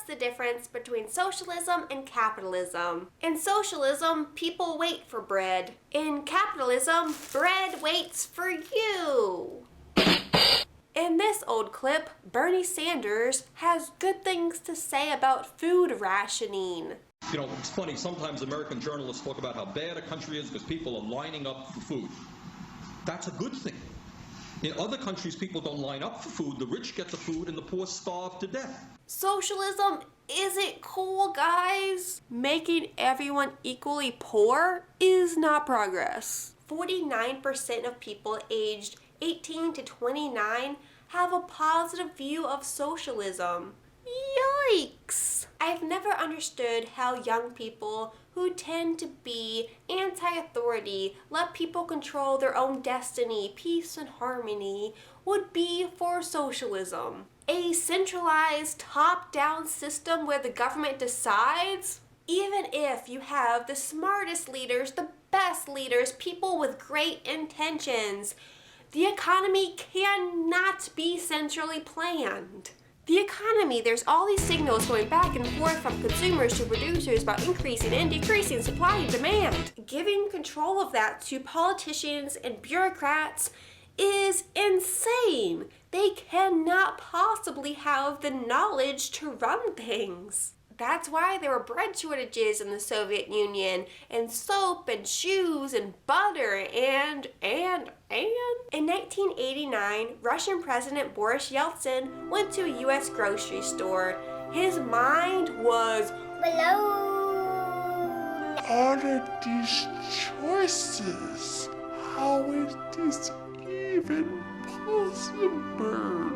What's the difference between socialism and capitalism? In socialism, people wait for bread. In capitalism, bread waits for you. In this old clip, Bernie Sanders has good things to say about food rationing. You know, it's funny, sometimes American journalists talk about how bad a country is because people are lining up for food. That's a good thing. In other countries, people don't line up for food. The rich get the food and the poor starve to death. Socialism isn't cool, guys. Making everyone equally poor is not progress. 49% of people aged 18 to 29 have a positive view of socialism. Yikes! I've never understood how young people who tend to be anti-authority, let people control their own destiny, peace and harmony, would be for socialism. A centralized, top-down system where the government decides? Even if you have the smartest leaders, the best leaders, people with great intentions, the economy cannot be centrally planned. The economy, there's all these signals going back and forth from consumers to producers about increasing and decreasing supply and demand. Giving control of that to politicians and bureaucrats is insane. They cannot possibly have the knowledge to run things. That's why there were bread shortages in the Soviet Union, and soap and shoes and butter and. In 1989, Russian President Boris Yeltsin went to a US grocery store. His mind was blown. All of these choices, how is this even possible?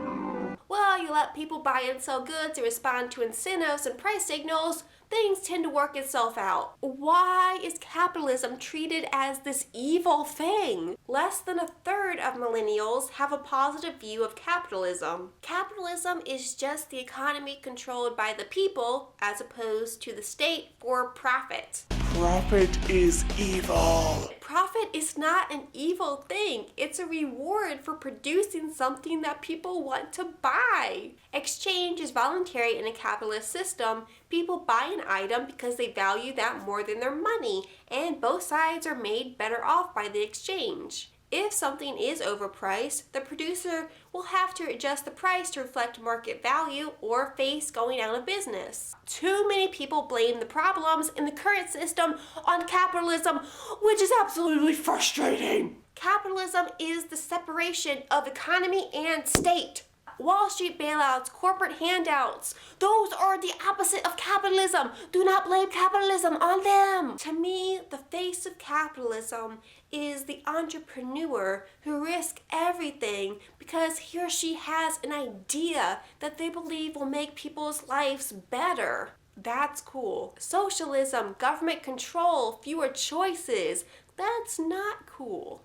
Well, you let people buy and sell goods and respond to incentives and price signals, things tend to work itself out. Why is capitalism treated as this evil thing? Less than a third of millennials have a positive view of capitalism. Capitalism is just the economy controlled by the people as opposed to the state for profit. Profit is evil. Profit is not an evil thing. It's a reward for producing something that people want to buy. Exchange is voluntary in a capitalist system. People buy an item because they value that more than their money, and both sides are made better off by the exchange. If something is overpriced, the producer will have to adjust the price to reflect market value or face going out of business. Too many people blame the problems in the current system on capitalism, which is absolutely frustrating. Capitalism is the separation of economy and state. Wall Street bailouts, corporate handouts, those are the opposite of capitalism. Do not blame capitalism on them. To me, the face of capitalism is the entrepreneur who risks everything because he or she has an idea that they believe will make people's lives better. That's cool. Socialism, government control, fewer choices, that's not cool.